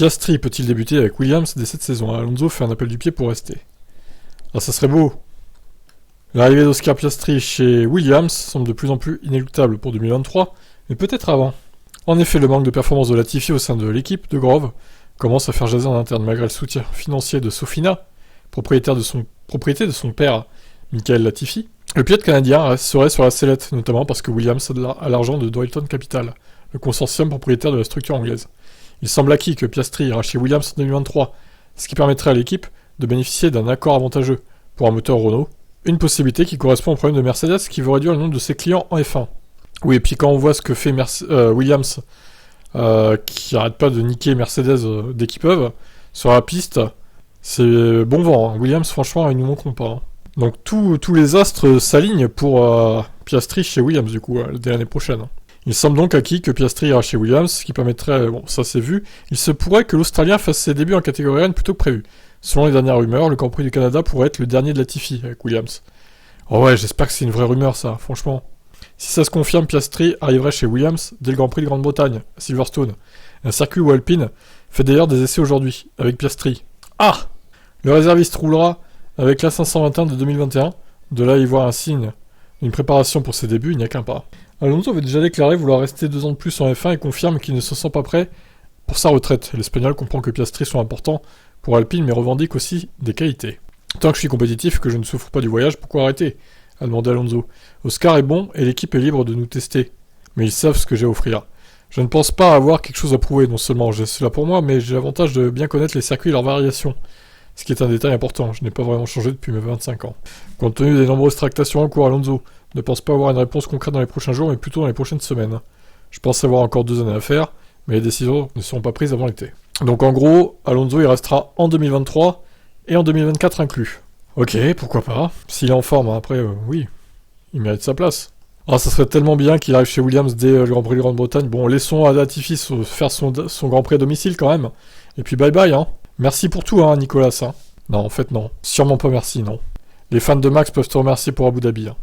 Piastri peut-il débuter avec Williams dès cette saison? Alonso fait un appel du pied pour rester. Ah, ça serait beau. L'arrivée d'Oscar Piastri chez Williams semble de plus en plus inéluctable pour 2023, mais peut-être avant. En effet, le manque de performance de Latifi au sein de l'équipe de Grove commence à faire jaser en interne malgré le soutien financier de Sofina, propriété de son père, Michael Latifi. Le pilote canadien serait sur la sellette, notamment parce que Williams a l'argent de Dorilton Capital, le consortium propriétaire de la structure anglaise. Il semble acquis que Piastri ira chez Williams en 2023, ce qui permettrait à l'équipe de bénéficier d'un accord avantageux pour un moteur Renault, une possibilité qui correspond au problème de Mercedes qui veut réduire le nombre de ses clients en F1. Oui, et puis quand on voit ce que fait Williams, qui arrête pas de niquer Mercedes dès qu'ils peuvent, sur la piste, c'est bon vent. Hein. Williams, franchement, ils nous manqueront pas. Hein. Donc tous les astres s'alignent pour Piastri chez Williams, du coup, dès l'année prochaine. Il semble donc acquis que Piastri ira chez Williams, ce qui permettrait, bon, ça c'est vu, il se pourrait que l'Australien fasse ses débuts en catégorie 1 plutôt que prévu. Selon les dernières rumeurs, le Grand Prix du Canada pourrait être le dernier de Latifi avec Williams. Oh ouais, j'espère que c'est une vraie rumeur ça, franchement. Si ça se confirme, Piastri arriverait chez Williams dès le Grand Prix de Grande-Bretagne, à Silverstone. Un circuit où Alpine fait d'ailleurs des essais aujourd'hui, avec Piastri. Ah! Le réserviste roulera avec la 521 de 2021. De là, y voir un signe d'une préparation pour ses débuts, il n'y a qu'un pas. Alonso avait déjà déclaré vouloir rester 2 ans de plus en F1 et confirme qu'il ne se sent pas prêt pour sa retraite. L'Espagnol comprend que Piastri soit important pour Alpine, mais revendique aussi des qualités. Tant que je suis compétitif et que je ne souffre pas du voyage, pourquoi arrêter? A demandé Alonso. Oscar est bon et l'équipe est libre de nous tester. Mais ils savent ce que j'ai à offrir. Je ne pense pas avoir quelque chose à prouver, non seulement j'ai cela pour moi, mais j'ai l'avantage de bien connaître les circuits et leurs variations. Ce qui est un détail important, je n'ai pas vraiment changé depuis mes 25 ans. Compte tenu des nombreuses tractations en cours, Alonso ne pense pas avoir une réponse concrète dans les prochains jours, mais plutôt dans les prochaines semaines. Je pense avoir encore 2 années à faire, mais les décisions ne seront pas prises avant l'été. Donc en gros, Alonso il restera en 2023 et en 2024 inclus. Ok, pourquoi pas. S'il est en forme, hein, après, oui, il mérite sa place. Ah, ça serait tellement bien qu'il arrive chez Williams dès le Grand Prix de Grande-Bretagne. Bon, laissons à Latifi faire son Grand Prix à domicile quand même. Et puis bye bye, hein. Merci pour tout, hein, Nicolas. Hein. Non, en fait, non. Sûrement pas merci, non. Les fans de Max peuvent te remercier pour Abu Dhabi. Hein.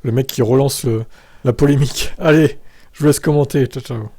Le mec qui relance la polémique. Allez, je vous laisse commenter. Ciao, ciao.